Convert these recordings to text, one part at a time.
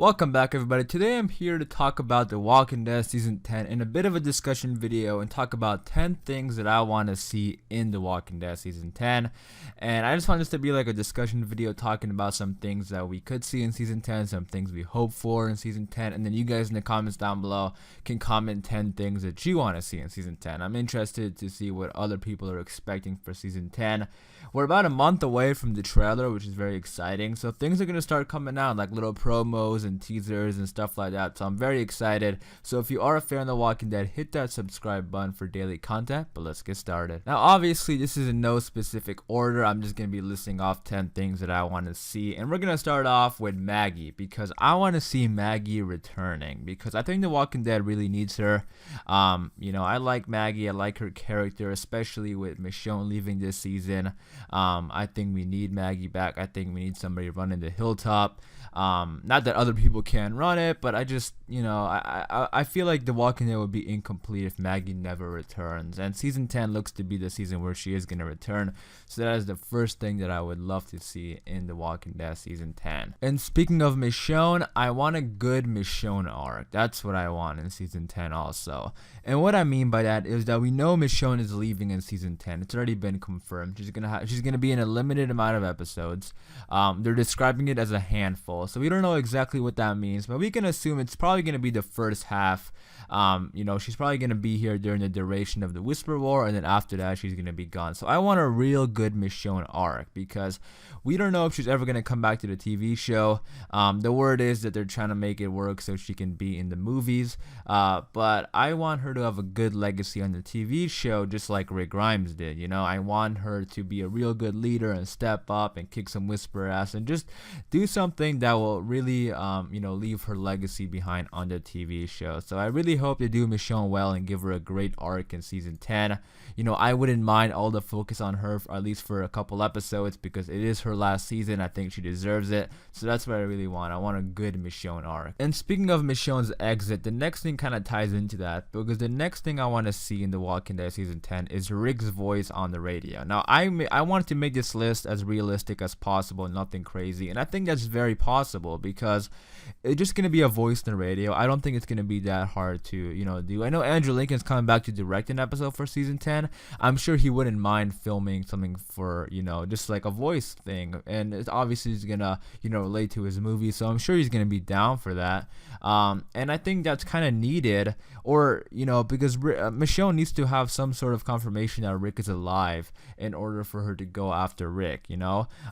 Welcome back, everybody. Today I'm here to talk about The Walking Dead Season 10 in a bit of a discussion video and talk about 10 things that I want to see in The Walking Dead Season 10. And I just want this to be like a discussion video talking about some things that we could see in Season 10, some things we hope for in Season 10, and then you guys in the comments down below can comment 10 things that you want to see in Season 10. I'm interested to see what other people are expecting for Season 10. We're about a month away from the trailer, which is very exciting, so things are going to start coming out, like little promos and teasers and stuff like that, so I'm very excited. So if you are a fan of The Walking Dead, hit that subscribe button for daily content, but let's get started. Now obviously this is in no specific order, I'm just going to be listing off 10 things that I want to see, and we're going to start off with Maggie, because I want to see Maggie returning, because I think The Walking Dead really needs her. I like Maggie, I like her character, especially with Michonne leaving this season. I think we need Maggie back. I think we need somebody running the hilltop. Not that other people can run it, but I just, I feel like The Walking Dead would be incomplete if Maggie never returns. And Season 10 looks to be the season where she is going to return. So that is the first thing that I would love to see in The Walking Dead Season 10. And speaking of Michonne, I want a good Michonne arc. That's what I want in Season 10 also. And what I mean by that is that we know Michonne is leaving in Season 10. It's already been confirmed. She's gonna be in a limited amount of episodes. They're describing it as a handful, so we don't know exactly what that means, but we can assume it's probably gonna be the first half. She's probably gonna be here during the duration of the Whisper War, and then after that she's gonna be gone. So I want a real good Michonne arc, because we don't know if she's ever gonna come back to the TV show. The word is that they're trying to make it work so she can be in the movies, but I want her to have a good legacy on the TV show, just like Rick Grimes did. I want her to be a real good leader and step up and kick some Whisper ass and just do something that will really leave her legacy behind on the TV show. So I really hope they do Michonne well and give her a great arc in Season 10. I wouldn't mind all the focus on her, at least for a couple episodes, because it is her last season. I think she deserves it. So that's what I really want. I want a good Michonne arc. And speaking of Michonne's exit, the next thing kind of ties into that, because the next thing I want to see in The Walking Dead Season 10 is Rick's voice on the radio. Now I wanted to make this list as realistic as possible, nothing crazy, and I think that's very possible, because it's just gonna be a voice in the radio. I don't think it's gonna be that hard to do. I know Andrew Lincoln's coming back to direct an episode for Season 10. I'm sure he wouldn't mind filming something for just like a voice thing, and it's obviously he's gonna relate to his movie, so I'm sure he's gonna be down for that. And I think that's kind of needed, or because Michonne needs to have some sort of confirmation that Rick is alive in order for her to go after Rick.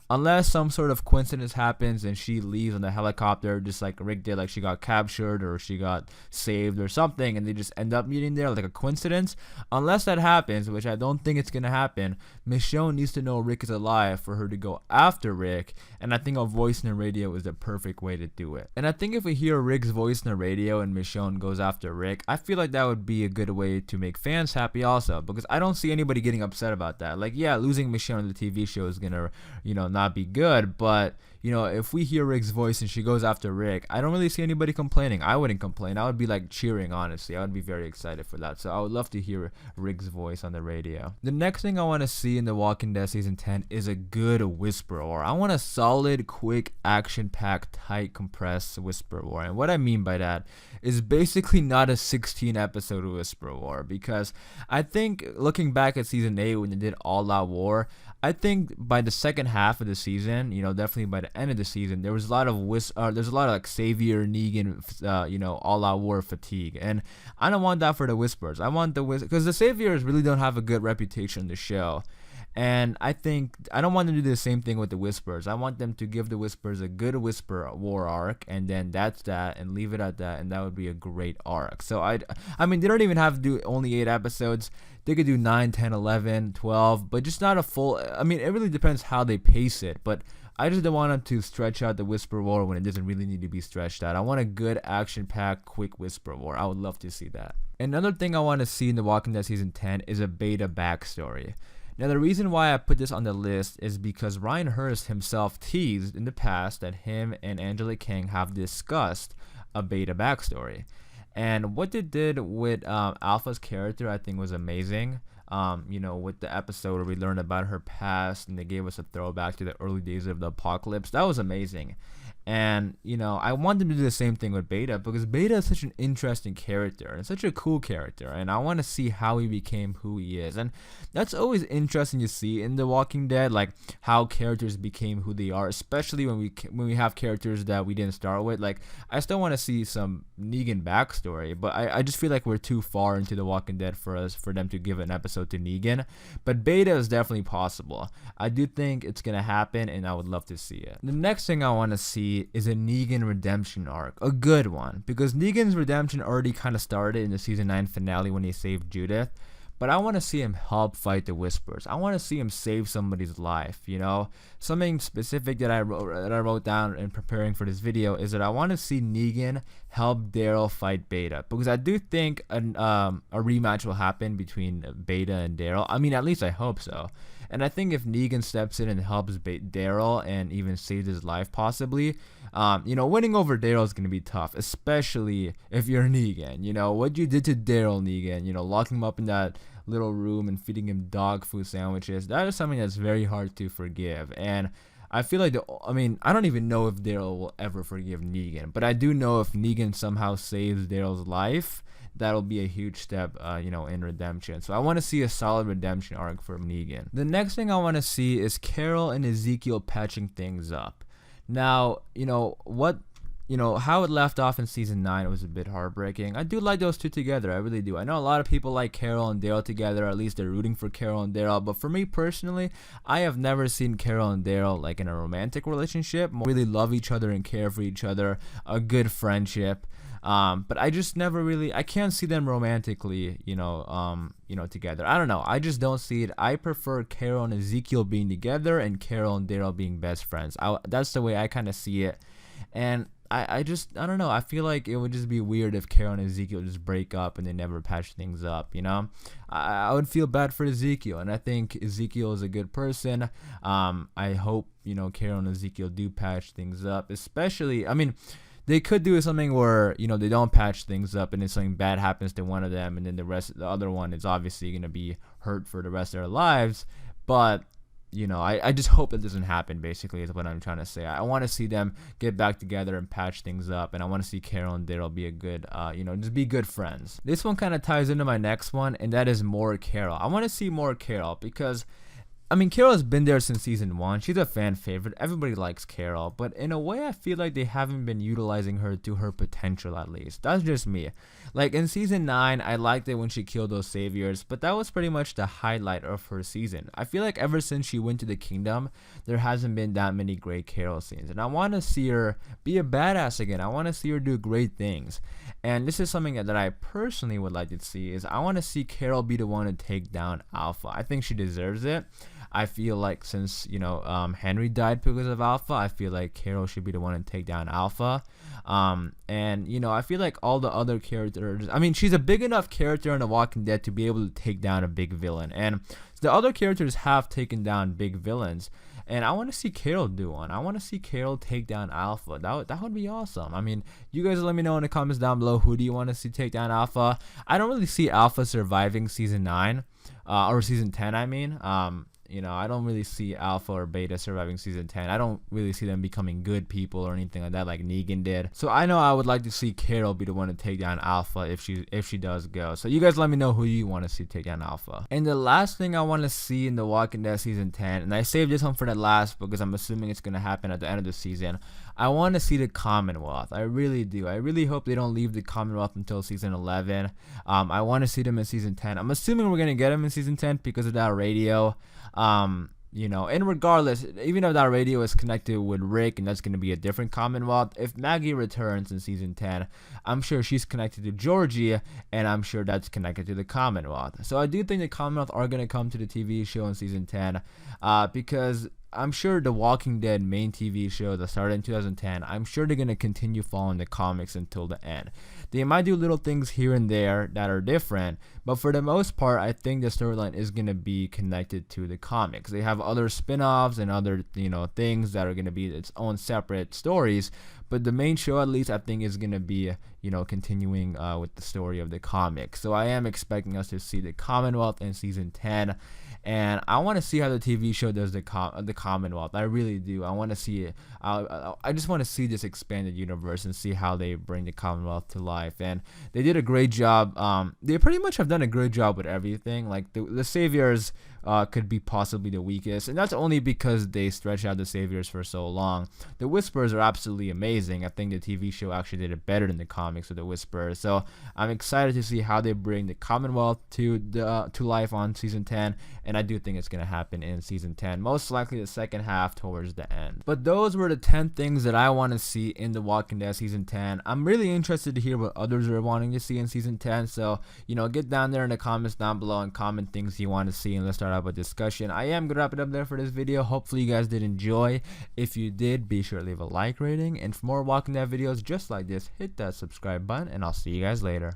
Unless some sort of coincidence happens and she leaves on the helicopter just like Rick did, like she got captured or she got saved or something, and they just end up meeting there like a coincidence. Unless that happens, which I don't think it's gonna happen, Michonne needs to know Rick is alive for her to go after Rick, and I think a voice in the radio is the perfect way to do it. And I think if we hear Rick's voice in the radio and Michonne goes after Rick, I feel like that would be a good way to make fans happy also, because I don't see anybody getting upset about that. Like, yeah, losing Michonne on the TV show is gonna not be good, but if we hear Rick's voice and she goes after Rick, I don't really see anybody complaining. I wouldn't complain. I would be like cheering, honestly. I would be very excited for that. So I would love to hear Rick's voice on the radio. The next thing I want to see in The Walking Dead Season 10 is a good Whisper War. I want a solid, quick, action-packed, tight, compressed Whisper War. And what I mean by that is basically not a 16-episode Whisper War, because I think looking back at Season 8 when they did All Out War, I think by the second half of the season, definitely by the end of the season, there was a lot of like Xavier, Negan, All Out War fatigue, and I don't want that for the Whispers. I want because the Saviors really don't have a good reputation in the show. And I think I don't want them to do the same thing with the Whispers. I want them to give the Whispers a good Whisper War arc, and then that's that, and leave it at that, and that would be a great arc. So I mean, they don't even have to do only 8 episodes. They could do 9, 10, 11, 12, but just not a full. I mean, it really depends how they pace it, but I just don't want them to stretch out the Whisper War when it doesn't really need to be stretched out. I want a good action-packed, quick Whisper War. I would love to see that. Another thing I want to see in The Walking Dead Season 10 is a Beta backstory. Now, the reason why I put this on the list is because Ryan Hurst himself teased in the past that him and Angela King have discussed a Beta backstory. And what they did with Alpha's character, I think, was amazing. With the episode where we learned about her past and they gave us a throwback to the early days of the apocalypse. That was amazing. And, I want them to do the same thing with Beta, because Beta is such an interesting character and such a cool character. And I want to see how he became who he is. And that's always interesting to see in The Walking Dead, like how characters became who they are, especially when we have characters that we didn't start with. Like, I still want to see some Negan backstory, but I just feel like we're too far into The Walking Dead for them to give an episode to Negan. But Beta is definitely possible. I do think it's going to happen, and I would love to see it. The next thing I want to see is a Negan redemption arc, a good one, because Negan's redemption already kind of started in the season 9 finale when he saved Judith, but I want to see him help fight the Whispers. I want to see him save somebody's life. Something specific that I wrote down in preparing for this video is that I want to see Negan help Daryl fight Beta, because I do think a rematch will happen between Beta and Daryl. I mean, at least I hope so. And I think if Negan steps in and helps Daryl and even saves his life possibly, winning over Daryl is going to be tough, especially if you're Negan. What you did to Daryl, Negan, locking him up in that little room and feeding him dog food sandwiches, that is something that's very hard to forgive. And I feel like I don't even know if Daryl will ever forgive Negan, but I do know if Negan somehow saves Daryl's life, that'll be a huge step, in redemption. So I want to see a solid redemption arc for Negan. The next thing I want to see is Carol and Ezekiel patching things up. Now, how it left off in season 9 was a bit heartbreaking. I do like those two together. I really do. I know a lot of people like Carol and Daryl together. At least they're rooting for Carol and Daryl. But for me personally, I have never seen Carol and Daryl like in a romantic relationship. Really love each other and care for each other. A good friendship. But I just never really, I can't see them romantically, together. I don't know. I just don't see it. I prefer Carol and Ezekiel being together and Carol and Daryl being best friends. That's the way I kind of see it. And I don't know. I feel like it would just be weird if Carol and Ezekiel just break up and they never patch things up, I would feel bad for Ezekiel, and I think Ezekiel is a good person. I hope, Carol and Ezekiel do patch things up, especially, they could do something where, they don't patch things up and then something bad happens to one of them, and then the other one is obviously going to be hurt for the rest of their lives. But, I just hope it doesn't happen, basically, is what I'm trying to say. I want to see them get back together and patch things up, and I want to see Carol and Daryl be a good, just be good friends. This one kind of ties into my next one, and that is more Carol. I want to see more Carol because Carol has been there since season 1. She's a fan favorite. Everybody likes Carol. But in a way, I feel like they haven't been utilizing her to her potential, at least. That's just me. Like, in season 9, I liked it when she killed those saviors, but that was pretty much the highlight of her season. I feel like ever since she went to the kingdom, there hasn't been that many great Carol scenes. And I want to see her be a badass again. I want to see her do great things. And this is something that I personally would like to see, is I want to see Carol be the one to take down Alpha. I think she deserves it. I feel like since, Henry died because of Alpha, I feel like Carol should be the one to take down Alpha. And, I feel like all the other characters, she's a big enough character in The Walking Dead to be able to take down a big villain. And the other characters have taken down big villains. And I want to see Carol do one. I want to see Carol take down Alpha. That would be awesome. You guys let me know in the comments down below, who do you want to see take down Alpha? I don't really see Alpha surviving season 9, or season 10, I don't really see Alpha or Beta surviving season 10. I don't really see them becoming good people or anything like that, like Negan did. So I know I would like to see Carol be the one to take down Alpha if she does go. So you guys let me know who you want to see take down Alpha. And the last thing I want to see in The Walking Dead season 10, and I saved this one for the last because I'm assuming it's going to happen at the end of the season, I want to see the Commonwealth. I really do. I really hope they don't leave the Commonwealth until season 11. I want to see them in season 10. I'm assuming we're going to get them in season 10 because of that radio. And regardless, even if that radio is connected with Rick and that's going to be a different Commonwealth, if Maggie returns in season 10, I'm sure she's connected to Georgie, and I'm sure that's connected to the Commonwealth. So I do think the Commonwealth are going to come to the TV show in season 10, because I'm sure the Walking Dead main TV show that started in 2010, I'm sure they're going to continue following the comics until the end. They might do little things here and there that are different, but for the most part, I think the storyline is going to be connected to the comics. They have other spin-offs and other, things that are going to be its own separate stories, but the main show, at least, I think is going to be, continuing with the story of the comics. So I am expecting us to see the Commonwealth in season 10. and I want to see how the TV show does the Commonwealth. I really do. I want to see it. I just want to see this expanded universe and see how they bring the Commonwealth to life. And they did a great job. They pretty much have done a great job with everything. Like the Saviors could be possibly the weakest, and that's only because they stretched out the Saviors for so long. The Whisperers are absolutely amazing. I think the TV show actually did it better than the comics with the Whisperers. So I'm excited to see how they bring the Commonwealth to life on season 10, and I do think it's gonna happen in season 10, most likely the second half towards the end. But those were the 10 things that I want to see in The Walking Dead season 10. I'm really interested to hear what others are wanting to see in season 10. So get down there in the comments down below and comment things you want to see, and let's start a discussion. I am gonna wrap it up there for this video. Hopefully you guys did enjoy. If you did, be sure to leave a like rating, and for more Walking Dead videos just like this, hit that subscribe button, and I'll see you guys later.